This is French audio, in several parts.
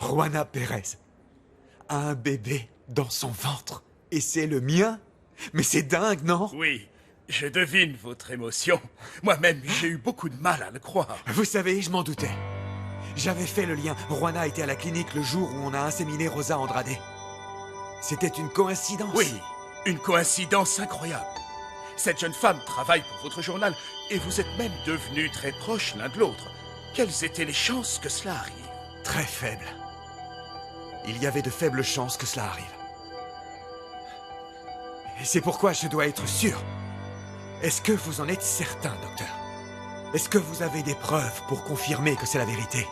Juana Pérez a un bébé dans son ventre. Et c'est le mien? Mais c'est dingue, non? Oui, je devine votre émotion. Moi-même, j'ai eu beaucoup de mal à le croire. Vous savez, je m'en doutais. J'avais fait le lien. Juana était à la clinique le jour où on a inséminé Rosa Andrade. C'était une coïncidence. Oui, une coïncidence incroyable. Cette jeune femme travaille pour votre journal et vous êtes même devenus très proches l'un de l'autre. Quelles étaient les chances que cela arrive? Très faible. Il y avait de faibles chances que cela arrive. Et c'est pourquoi je dois être sûr. Est-ce que vous en êtes certain, docteur? Est-ce que vous avez des preuves pour confirmer que c'est la vérité?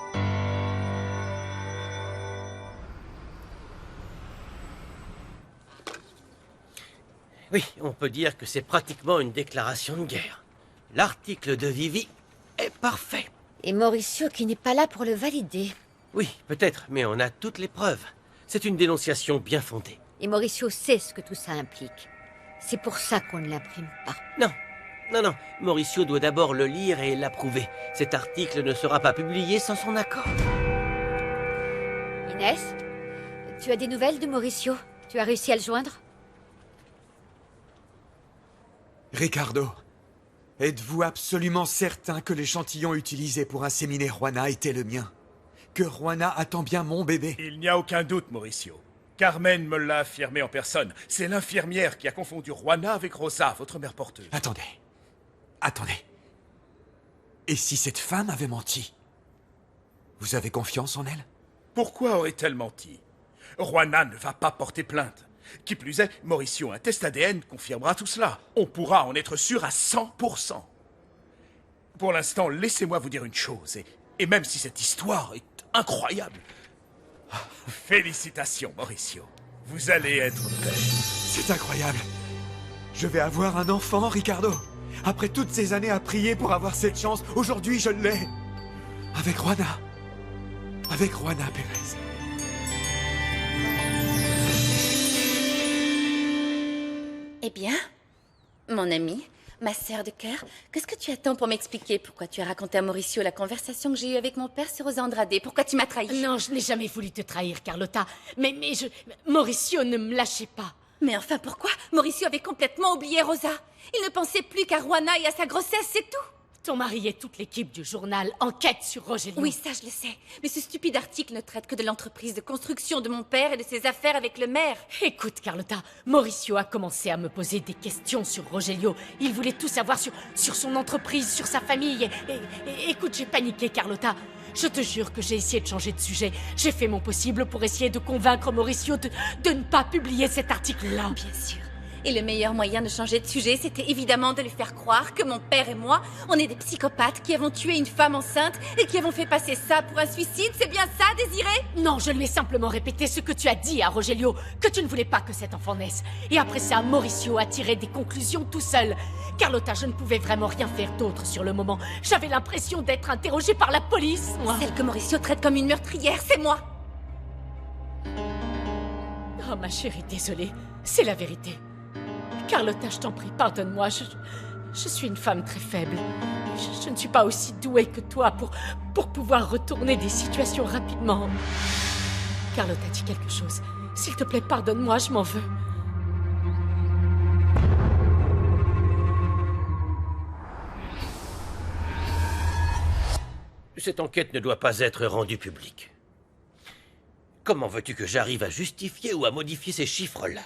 Oui, on peut dire que c'est pratiquement une déclaration de guerre. L'article de Vivi est parfait. Et Mauricio qui n'est pas là pour le valider. Oui, peut-être, mais on a toutes les preuves. C'est une dénonciation bien fondée. Et Mauricio sait ce que tout ça implique. C'est pour ça qu'on ne l'imprime pas. Non, Mauricio doit d'abord le lire et l'approuver. Cet article ne sera pas publié sans son accord. Inès, tu as des nouvelles de Mauricio? Tu as réussi à le joindre? Ricardo, êtes-vous absolument certain que l'échantillon utilisé pour inséminer Juana était le mien? Que Juana attend bien mon bébé? Il n'y a aucun doute, Mauricio. Carmen me l'a affirmé en personne. C'est l'infirmière qui a confondu Juana avec Rosa, votre mère porteuse. Attendez. Et si cette femme avait menti? Vous avez confiance en elle? Pourquoi aurait-elle menti? Juana ne va pas porter plainte. Qui plus est, Mauricio, un test ADN confirmera tout cela. On pourra en être sûr à 100%. Pour l'instant, laissez-moi vous dire une chose, et même si cette histoire est incroyable... Félicitations, Mauricio. Vous allez être père. C'est incroyable. Je vais avoir un enfant, Ricardo. Après toutes ces années à prier pour avoir cette chance, aujourd'hui je l'ai. Avec Juana. Avec Juana Pérez. Eh bien, mon ami, ma sœur de cœur, qu'est-ce que tu attends pour m'expliquer pourquoi tu as raconté à Mauricio la conversation que j'ai eue avec mon père sur Rosa Andrade? Pourquoi tu m'as trahi? Non, je n'ai jamais voulu te trahir, Carlotta. Mauricio ne me lâchait pas. Mais enfin, pourquoi? Mauricio avait complètement oublié Rosa. Il ne pensait plus qu'à Juana et à sa grossesse, c'est tout. Ton mari et toute l'équipe du journal enquêtent sur Rogelio. Oui, ça je le sais. Mais ce stupide article ne traite que de l'entreprise de construction de mon père et de ses affaires avec le maire. Écoute, Carlotta, Mauricio a commencé à me poser des questions sur Rogelio. Il voulait tout savoir sur son entreprise, sur sa famille. Et écoute, j'ai paniqué, Carlotta. Je te jure que j'ai essayé de changer de sujet. J'ai fait mon possible pour essayer de convaincre Mauricio de ne pas publier cet article-là. Bien sûr. Et le meilleur moyen de changer de sujet, c'était évidemment de lui faire croire que mon père et moi, on est des psychopathes qui avons tué une femme enceinte et qui avons fait passer ça pour un suicide. C'est bien ça, Désiré? Non, je lui ai simplement répété ce que tu as dit à Rogelio, que tu ne voulais pas que cet enfant naisse. Et après ça, Mauricio a tiré des conclusions tout seul. Carlotta, je ne pouvais vraiment rien faire d'autre sur le moment. J'avais l'impression d'être interrogée par la police, moi. Celle que Mauricio traite comme une meurtrière, c'est moi. Oh, ma chérie, désolée. C'est la vérité. Carlotta, je t'en prie, pardonne-moi. Je suis une femme très faible. Je ne suis pas aussi douée que toi pour pouvoir retourner des situations rapidement. Carlotta, dis quelque chose. S'il te plaît, pardonne-moi, je m'en veux. Cette enquête ne doit pas être rendue publique. Comment veux-tu que j'arrive à justifier ou à modifier ces chiffres-là?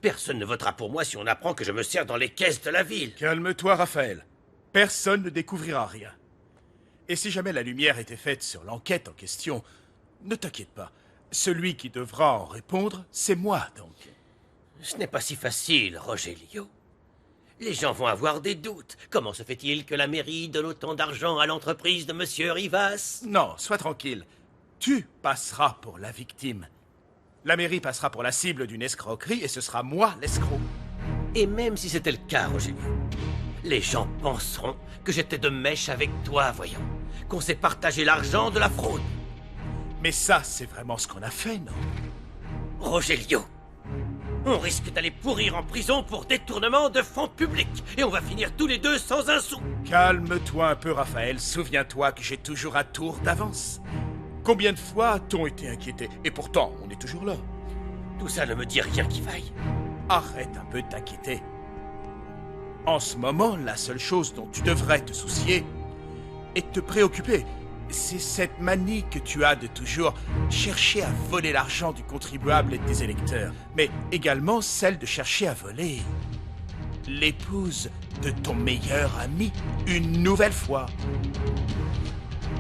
Personne ne votera pour moi si on apprend que je me sers dans les caisses de la ville. Calme-toi, Raphaël. Personne ne découvrira rien. Et si jamais la lumière était faite sur l'enquête en question, ne t'inquiète pas. Celui qui devra en répondre, c'est moi, donc. Ce n'est pas si facile, Rogelio. Les gens vont avoir des doutes. Comment se fait-il que la mairie donne autant d'argent à l'entreprise de Monsieur Rivas? Non, sois tranquille. Tu passeras pour la victime. La mairie passera pour la cible d'une escroquerie et ce sera moi l'escroc. Et même si c'était le cas, Rogelio, les gens penseront que j'étais de mèche avec toi, voyons. Qu'on s'est partagé l'argent de la fraude. Mais ça, c'est vraiment ce qu'on a fait, non? Rogelio, on risque d'aller pourrir en prison pour détournement de fonds publics. Et on va finir tous les deux sans un sou. Calme-toi un peu, Raphaël. Souviens-toi que j'ai toujours un tour d'avance. Combien de fois t'ont été inquiétés? Et pourtant, on est toujours là. Tout ça ne me dit rien qui vaille. Arrête un peu de t'inquiéter. En ce moment, la seule chose dont tu devrais te soucier et te préoccuper, c'est cette manie que tu as de toujours chercher à voler l'argent du contribuable et des électeurs, mais également celle de chercher à voler l'épouse de ton meilleur ami une nouvelle fois.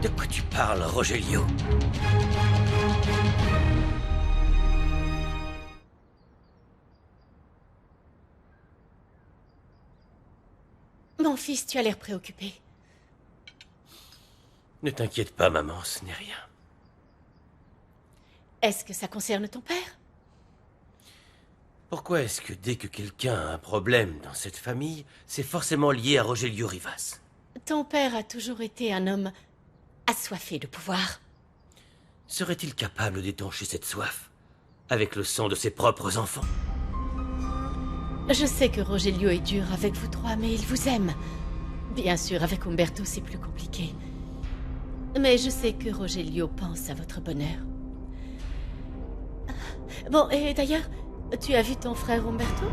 De quoi tu parles, Rogelio? Mon fils, tu as l'air préoccupé. Ne t'inquiète pas, maman, ce n'est rien. Est-ce que ça concerne ton père? Pourquoi est-ce que dès que quelqu'un a un problème dans cette famille, c'est forcément lié à Rogelio Rivas? Ton père a toujours été un homme assoiffé de pouvoir. Serait-il capable d'étancher cette soif avec le sang de ses propres enfants? Je sais que Rogelio est dur avec vous trois, mais il vous aime. Bien sûr, avec Umberto, c'est plus compliqué. Mais je sais que Rogelio pense à votre bonheur. Bon, et d'ailleurs, tu as vu ton frère Umberto?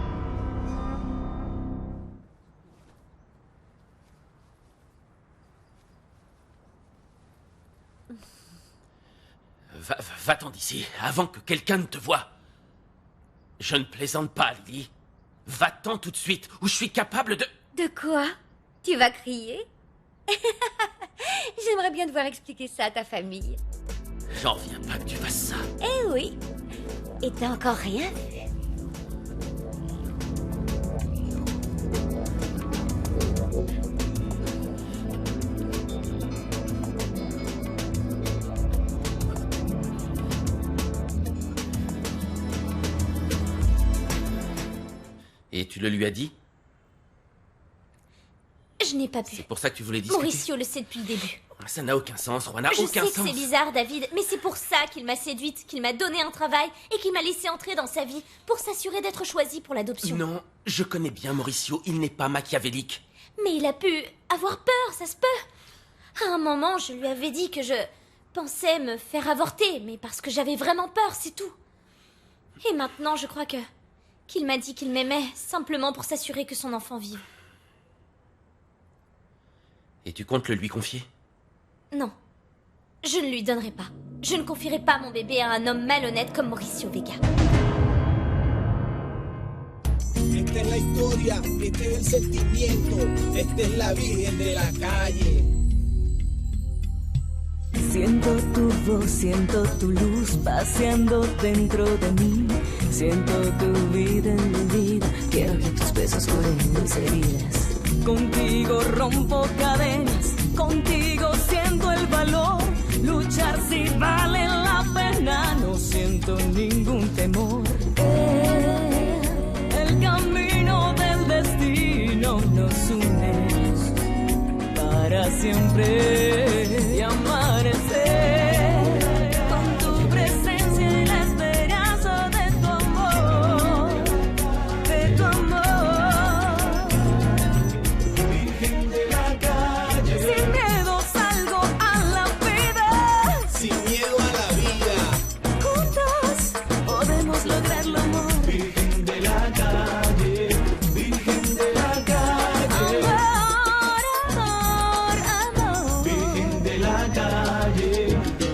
Va-t'en d'ici, avant que quelqu'un ne te voie. Je ne plaisante pas, Lily. Va-t'en tout de suite, ou je suis capable de... De quoi? Tu vas crier? J'aimerais bien devoir expliquer ça à ta famille. J'en reviens pas que tu fasses ça. Eh oui. Et t'as encore rien fait. Et tu le lui as dit? Je n'ai pas pu. C'est pour ça que tu voulais discuter? Mauricio le sait depuis le début. Ça n'a aucun sens, Juana, Je aucun sais sens. que c'est bizarre, David, mais c'est pour ça qu'il m'a séduite, qu'il m'a donné un travail et qu'il m'a laissé entrer dans sa vie pour s'assurer d'être choisi pour l'adoption. Non, je connais bien Mauricio, il n'est pas machiavélique. Mais il a pu avoir peur, ça se peut. À un moment, je lui avais dit que je pensais me faire avorter, mais parce que j'avais vraiment peur, c'est tout. Et maintenant, je crois qu'il m'a dit qu'il m'aimait, simplement pour s'assurer que son enfant vive. Et tu comptes le lui confier? Non. Je ne lui donnerai pas. Je ne confierai pas mon bébé à un homme malhonnête comme Mauricio Vega. Esta es la historia, este es el sentimiento, esta es la virgen de la calle. Siento tu voz, siento tu luz paseando dentro de mí. Siento tu vida en mi vida, quiero que tus besos curen mis heridas. Contigo rompo cadenas, contigo siento el valor. Luchar si vale la pena, no siento ningún temor. El camino del destino nos une para siempre y amanecer con tu presencia y la esperanza de tu amor, de tu amor. Virgen de la calle, Sin miedo salgo a la vida, sin miedo a la vida. juntos podemos lograrlo, amor. Virgen de la calle, virgen de la calle. Amor, amor. Virgen de la calle,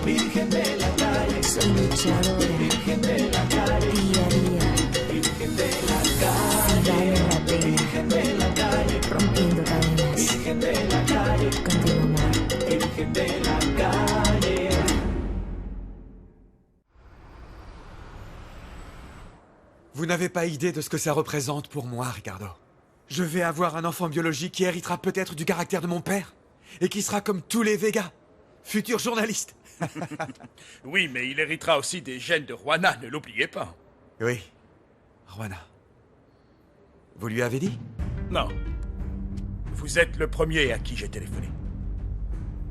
virgen de la calle. Soy luchadora, Virgen de la calle, día a día, virgen de la si calle, vale la pena, virgen de la calle, rompiendo cadenas, virgen de la calle, contigo, amor. virgen de la calle. Vous n'avez pas idée de ce que ça représente pour moi, Ricardo. Je vais avoir un enfant biologique qui héritera peut-être du caractère de mon père et qui sera comme tous les Vega, futur journaliste. Oui, mais il héritera aussi des gènes de Juana, ne l'oubliez pas. Oui, Juana. Vous lui avez dit? Non. Vous êtes le premier à qui j'ai téléphoné.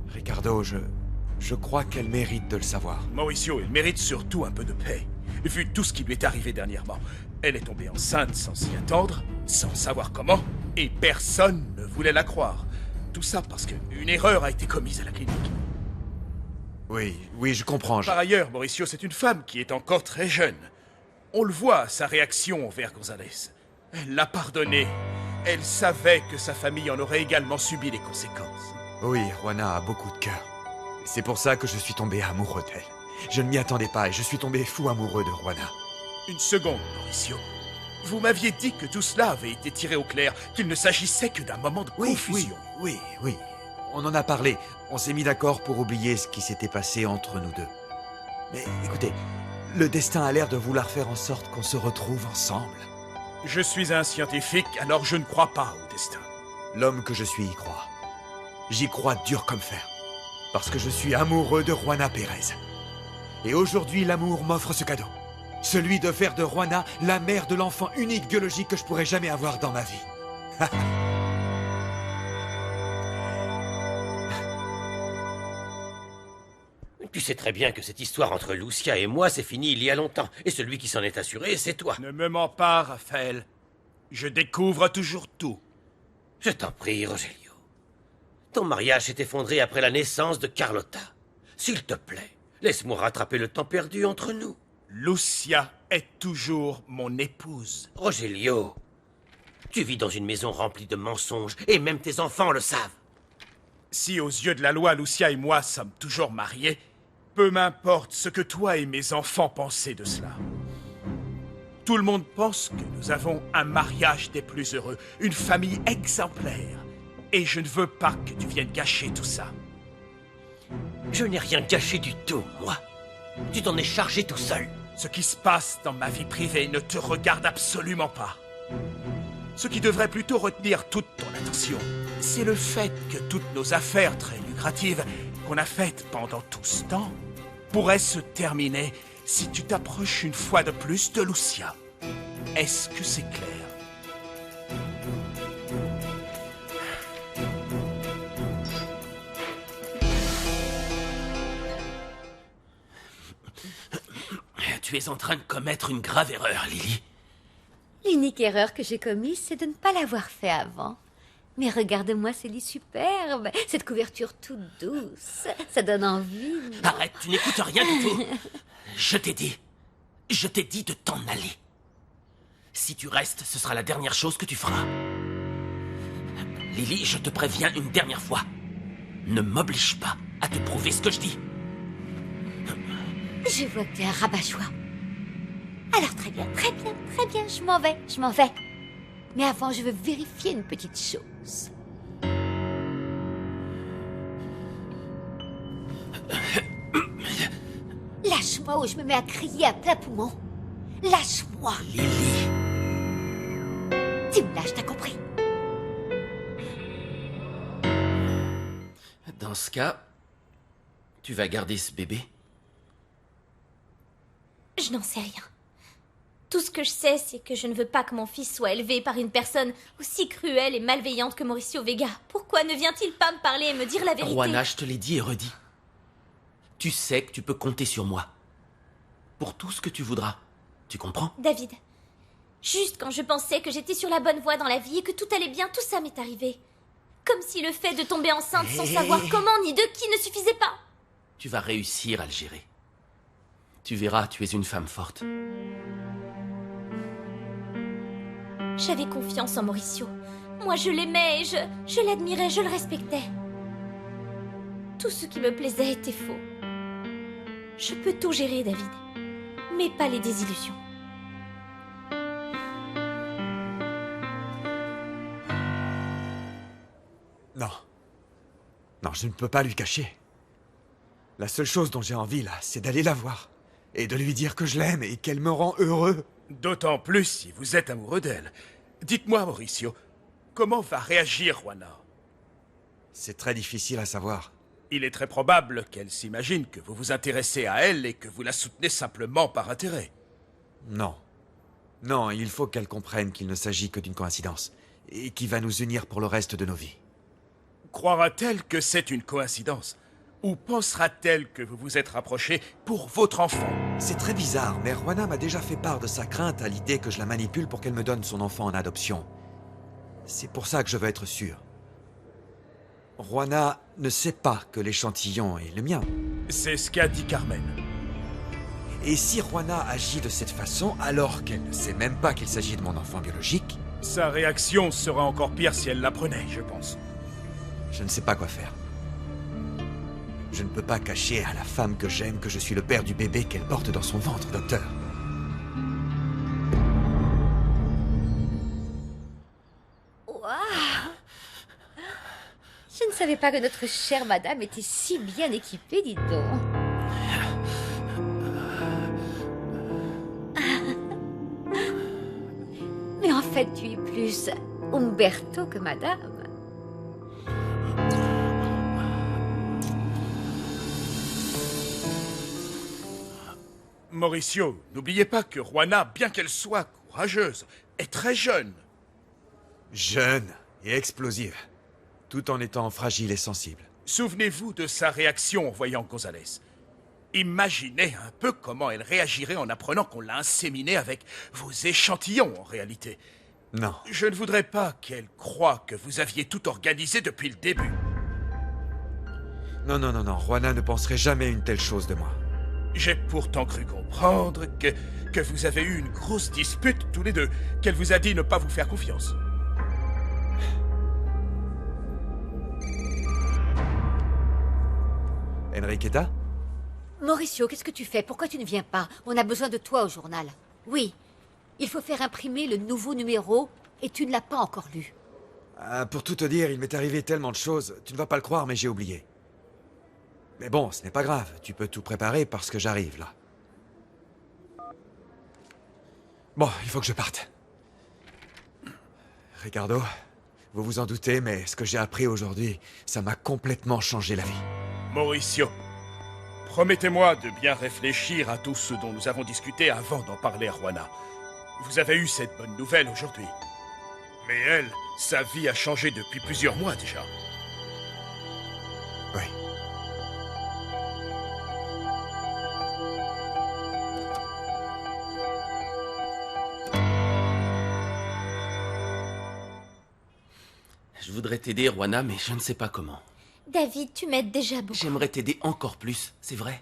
Ricardo, je crois qu'elle mérite de le savoir. Mauricio, il mérite surtout un peu de paix. Vu tout ce qui lui est arrivé dernièrement. Elle est tombée enceinte sans s'y attendre, sans savoir comment, et personne ne voulait la croire. Tout ça parce qu'une erreur a été commise à la clinique. Oui, oui, je comprends. Par ailleurs, Mauricio, c'est une femme qui est encore très jeune. On le voit, sa réaction envers González. Elle l'a pardonné. Elle savait que sa famille en aurait également subi les conséquences. Oui, Juana a beaucoup de cœur. C'est pour ça que je suis tombé amoureux d'elle. Je ne m'y attendais pas et je suis tombé fou amoureux de Juana. Une seconde, Mauricio. Vous m'aviez dit que tout cela avait été tiré au clair, qu'il ne s'agissait que d'un moment de confusion. Oui. On en a parlé. On s'est mis d'accord pour oublier ce qui s'était passé entre nous deux. Mais écoutez, le destin a l'air de vouloir faire en sorte qu'on se retrouve ensemble. Je suis un scientifique, alors je ne crois pas au destin. L'homme que je suis y croit. J'y crois dur comme fer. Parce que je suis amoureux de Juana Pérez. Et aujourd'hui, l'amour m'offre ce cadeau. Celui de faire de Juana la mère de l'enfant unique biologique que je pourrais jamais avoir dans ma vie. Tu sais très bien que cette histoire entre Lucia et moi, c'est fini il y a longtemps. Et celui qui s'en est assuré, c'est toi. Ne me mens pas, Raphaël. Je découvre toujours tout. Je t'en prie, Rogelio. Ton mariage s'est effondré après la naissance de Carlotta. S'il te plaît, laisse-moi rattraper le temps perdu entre nous. Lucia est toujours mon épouse. Rogelio, tu vis dans une maison remplie de mensonges, et même tes enfants le savent. Si aux yeux de la loi, Lucia et moi sommes toujours mariés, peu m'importe ce que toi et mes enfants pensaient de cela. Tout le monde pense que nous avons un mariage des plus heureux, une famille exemplaire. Et je ne veux pas que tu viennes gâcher tout ça. Je n'ai rien gâché du tout, moi. Tu t'en es chargé tout seul. Ce qui se passe dans ma vie privée ne te regarde absolument pas. Ce qui devrait plutôt retenir toute ton attention, c'est le fait que toutes nos affaires très lucratives qu'on a faites pendant tout ce temps pourraient se terminer si tu t'approches une fois de plus de Lucia. Est-ce que c'est clair? Tu es en train de commettre une grave erreur, Lily. L'unique erreur que j'ai commise, c'est de ne pas l'avoir fait avant. Mais regarde-moi ces lits superbes, cette couverture toute douce, ça donne envie. Arrête, tu n'écoutes rien du tout. Je t'ai dit de t'en aller. Si tu restes, ce sera la dernière chose que tu feras. Lily, je te préviens une dernière fois. Ne m'oblige pas à te prouver ce que je dis. Je vois que t'es un rabat-joie. Alors très bien, je m'en vais. Mais avant, je veux vérifier une petite chose. Lâche-moi ou je me mets à crier à plein poumon. Lâche-moi. Lily. Tu me lâches, t'as compris? Dans ce cas, tu vas garder ce bébé? Je n'en sais rien. Tout ce que je sais, c'est que je ne veux pas que mon fils soit élevé par une personne aussi cruelle et malveillante que Mauricio Vega. Pourquoi ne vient-il pas me parler et me dire la vérité? Juana, je te l'ai dit et redit. Tu sais que tu peux compter sur moi. Pour tout ce que tu voudras. Tu comprends? David, juste quand je pensais que j'étais sur la bonne voie dans la vie et que tout allait bien, tout ça m'est arrivé. Comme si le fait de tomber enceinte sans savoir comment ni de qui ne suffisait pas. Tu vas réussir à le gérer. Tu verras, tu es une femme forte. J'avais confiance en Mauricio. Moi, je l'aimais et je l'admirais, je le respectais. Tout ce qui me plaisait était faux. Je peux tout gérer, David. Mais pas les désillusions. Non, je ne peux pas lui cacher. La seule chose dont j'ai envie, là, c'est d'aller la voir. Et de lui dire que je l'aime et qu'elle me rend heureux. D'autant plus si vous êtes amoureux d'elle. Dites-moi, Mauricio, comment va réagir Juana? C'est très difficile à savoir. Il est très probable qu'elle s'imagine que vous vous intéressez à elle et que vous la soutenez simplement par intérêt. Non. Non, il faut qu'elle comprenne qu'il ne s'agit que d'une coïncidence. Et qui va nous unir pour le reste de nos vies. Croira-t-elle que c'est une coïncidence? Ou pensera-t-elle que vous vous êtes rapprochés pour votre enfant? C'est très bizarre, mais Juana m'a déjà fait part de sa crainte à l'idée que je la manipule pour qu'elle me donne son enfant en adoption. C'est pour ça que je veux être sûr. Juana ne sait pas que l'échantillon est le mien. C'est ce qu'a dit Carmen. Et si Juana agit de cette façon alors qu'elle ne sait même pas qu'il s'agit de mon enfant biologique, Sa réaction sera encore pire si elle l'apprenait, je pense. je ne sais pas quoi faire. Je ne peux pas cacher à la femme que j'aime que je suis le père du bébé qu'elle porte dans son ventre, docteur. Waouh! Je ne savais pas que notre chère madame était si bien équipée, dis donc. Mais en fait, tu es plus Umberto que madame. Mauricio, n'oubliez pas que Juana, bien qu'elle soit courageuse, est très jeune. Jeune et explosive, tout en étant fragile et sensible. Souvenez-vous de sa réaction en voyant González. Imaginez un peu comment elle réagirait en apprenant qu'on l'a inséminée avec vos échantillons, en réalité. Non. Je ne voudrais pas qu'elle croie que vous aviez tout organisé depuis le début. Non, non, non, non. Juana ne penserait jamais une telle chose de moi. J'ai pourtant cru comprendre que vous avez eu une grosse dispute tous les deux, qu'elle vous a dit ne pas vous faire confiance. Enriqueta? Mauricio, qu'est-ce que tu fais? Pourquoi tu ne viens pas? On a besoin de toi au journal. Oui, il faut faire imprimer le nouveau numéro et tu ne l'as pas encore lu. Pour tout te dire, il m'est arrivé tellement de choses. Tu ne vas pas le croire, mais j'ai oublié. Mais bon, ce n'est pas grave. Tu peux tout préparer parce que j'arrive, là. Bon, il faut que je parte. Ricardo, vous vous en doutez, mais ce que j'ai appris aujourd'hui, ça m'a complètement changé la vie. Mauricio, promettez-moi de bien réfléchir à tout ce dont nous avons discuté avant d'en parler à Juana. Vous avez eu cette bonne nouvelle aujourd'hui. Mais elle, sa vie a changé depuis plusieurs mois déjà. Oui. Je voudrais t'aider, Juana, mais je ne sais pas comment. David, tu m'aides déjà beaucoup. J'aimerais t'aider encore plus, c'est vrai.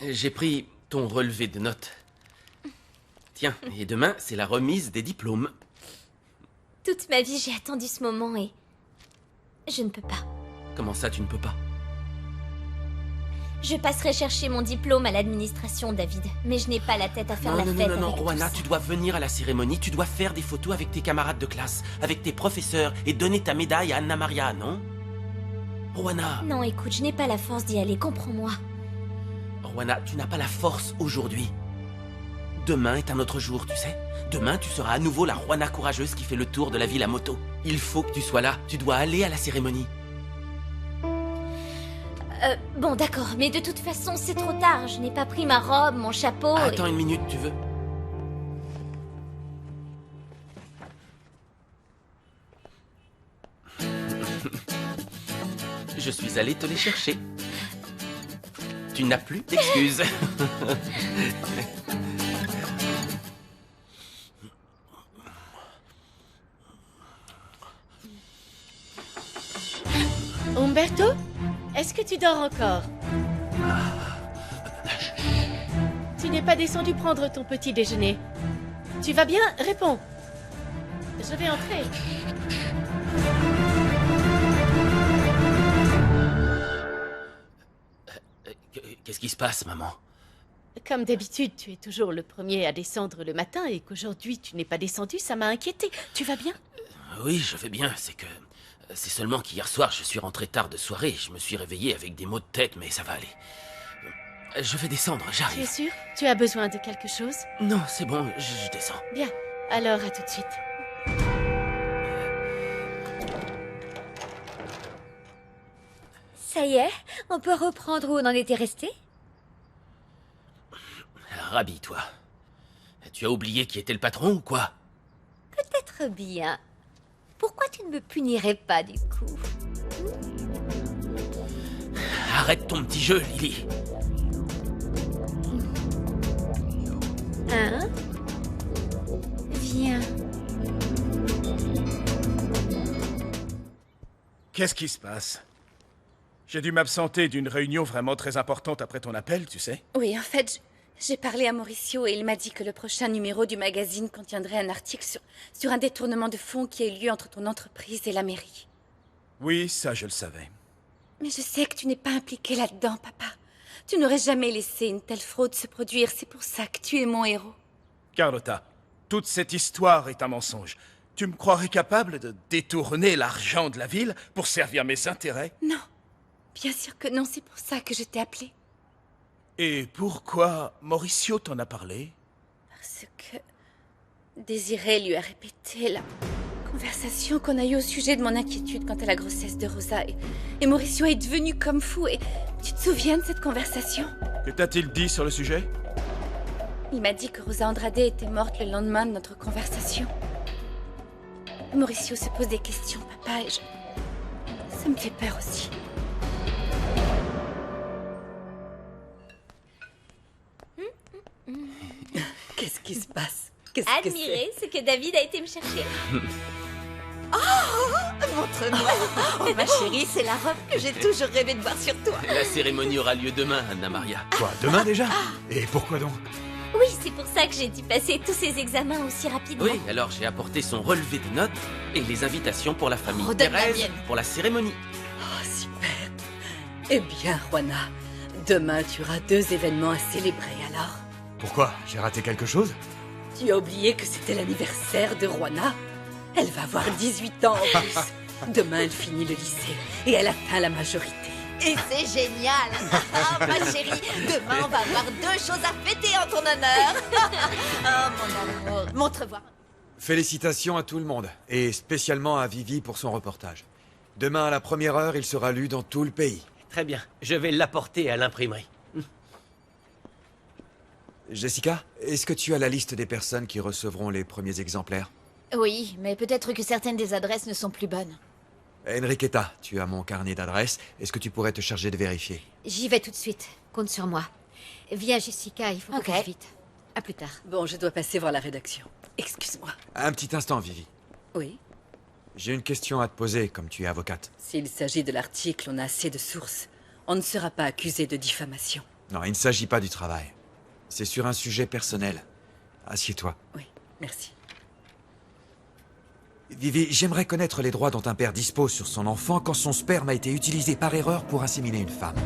J'ai pris ton relevé de notes. Tiens, et demain, c'est la remise des diplômes. Toute ma vie, j'ai attendu ce moment et... je ne peux pas. Comment ça, tu ne peux pas? Je passerai chercher mon diplôme à l'administration, David. Mais je n'ai pas la tête à faire la fête. Non, avec Juana, tous. tu dois venir à la cérémonie, tu dois faire des photos avec tes camarades de classe, avec tes professeurs, et donner ta médaille à Anna Maria, non? Juana, Non, écoute, je n'ai pas la force d'y aller, comprends-moi. Juana, tu n'as pas la force aujourd'hui. Demain est un autre jour, tu sais. Demain, tu seras à nouveau la Juana courageuse qui fait le tour de la ville à moto. Il faut que tu sois là, tu dois aller à la cérémonie. Bon, d'accord, mais de toute façon, c'est trop tard. Je n'ai pas pris ma robe, mon chapeau... Attends une minute, tu veux? Je suis allé te les chercher. Tu n'as plus d'excuses. Umberto, est-ce que tu dors encore? Tu n'es pas descendu prendre ton petit déjeuner. Tu vas bien? Réponds. Je vais entrer. Qu'est-ce qui se passe, maman? Comme d'habitude, tu es toujours le premier à descendre le matin et qu'aujourd'hui tu n'es pas descendu, ça m'a inquiété. Tu vas bien? Oui, je vais bien, c'est seulement qu'hier soir, je suis rentré tard de soirée. Je me suis réveillé avec des maux de tête, mais ça va aller. Je vais descendre, Tu es j'arrive. sûr? Tu as besoin de quelque chose? Non, c'est bon, je descends. Bien. Alors, à tout de suite. Ça y est, on peut reprendre où on en était resté? Rhabille-toi. Tu as oublié qui était le patron ou quoi? Peut-être bien. Pourquoi tu ne me punirais pas, du coup? Arrête ton petit jeu, Lily. Hein? Viens. Qu'est-ce qui se passe? J'ai dû m'absenter d'une réunion vraiment très importante après ton appel, tu sais. Oui, en fait, j'ai parlé à Mauricio et il m'a dit que le prochain numéro du magazine contiendrait un article sur un détournement de fonds qui a eu lieu entre ton entreprise et la mairie. Oui, ça je le savais. Mais je sais que tu n'es pas impliqué là-dedans, papa. Tu n'aurais jamais laissé une telle fraude se produire, c'est pour ça que tu es mon héros. Carlotta, toute cette histoire est un mensonge. Tu me croirais capable de détourner l'argent de la ville pour servir mes intérêts? Non, bien sûr que non, c'est pour ça que je t'ai appelé. Et pourquoi Mauricio t'en a parlé? Parce que Désiré lui a répété la conversation qu'on a eue au sujet de mon inquiétude quant à la grossesse de Rosa. Et Mauricio est devenu comme fou. Et tu te souviens de cette conversation? Que t'a-t-il dit sur le sujet? Il m'a dit que Rosa Andrade était morte le lendemain de notre conversation. Mauricio se pose des questions, papa, et ça me fait peur aussi. Qu'est-ce qui se passe? Admirez ce que David a été me chercher. Montre-moi. Oh, ma chérie, c'est la robe que j'ai toujours rêvé de voir sur toi. La cérémonie aura lieu demain, Anna Maria. Quoi, demain déjà? Et pourquoi donc? Oui, c'est pour ça que j'ai dû passer tous ces examens aussi rapidement. Oui, alors j'ai apporté son relevé de notes et les invitations pour la famille Redonne la Thérèse mienne. pour la cérémonie. Oh, super. Eh bien, Juana, demain tu auras 2 événements à célébrer alors. Pourquoi? J'ai raté quelque chose? Tu as oublié que c'était l'anniversaire de Juana? Elle va avoir 18 ans en plus. Demain, elle finit le lycée et elle atteint la majorité. Et c'est génial. Ah, ma chérie, demain on va avoir 2 choses à fêter en ton honneur. Oh, mon amour. Montre-moi. Félicitations à tout le monde, et spécialement à Vivi pour son reportage. Demain à la première heure, il sera lu dans tout le pays. Très bien, je vais l'apporter à l'imprimerie. Jessica, est-ce que tu as la liste des personnes qui recevront les premiers exemplaires? Oui, mais peut-être que certaines des adresses ne sont plus bonnes. Enriqueta, tu as mon carnet d'adresses. Est-ce que tu pourrais te charger de vérifier? J'y vais tout de suite. Compte sur moi. Viens, Jessica, il faut Ok. qu'on fasse vite. À plus tard. Bon, je dois passer voir la rédaction. Excuse-moi. Un petit instant, Vivi. Oui. J'ai une question à te poser, comme tu es avocate. S'il s'agit de l'article, on a assez de sources. On ne sera pas accusé de diffamation. Non, il ne s'agit pas du travail. C'est sur un sujet personnel. Assieds-toi. Oui, merci. Vivi, j'aimerais connaître les droits dont un père dispose sur son enfant quand son sperme a été utilisé par erreur pour inséminer une femme.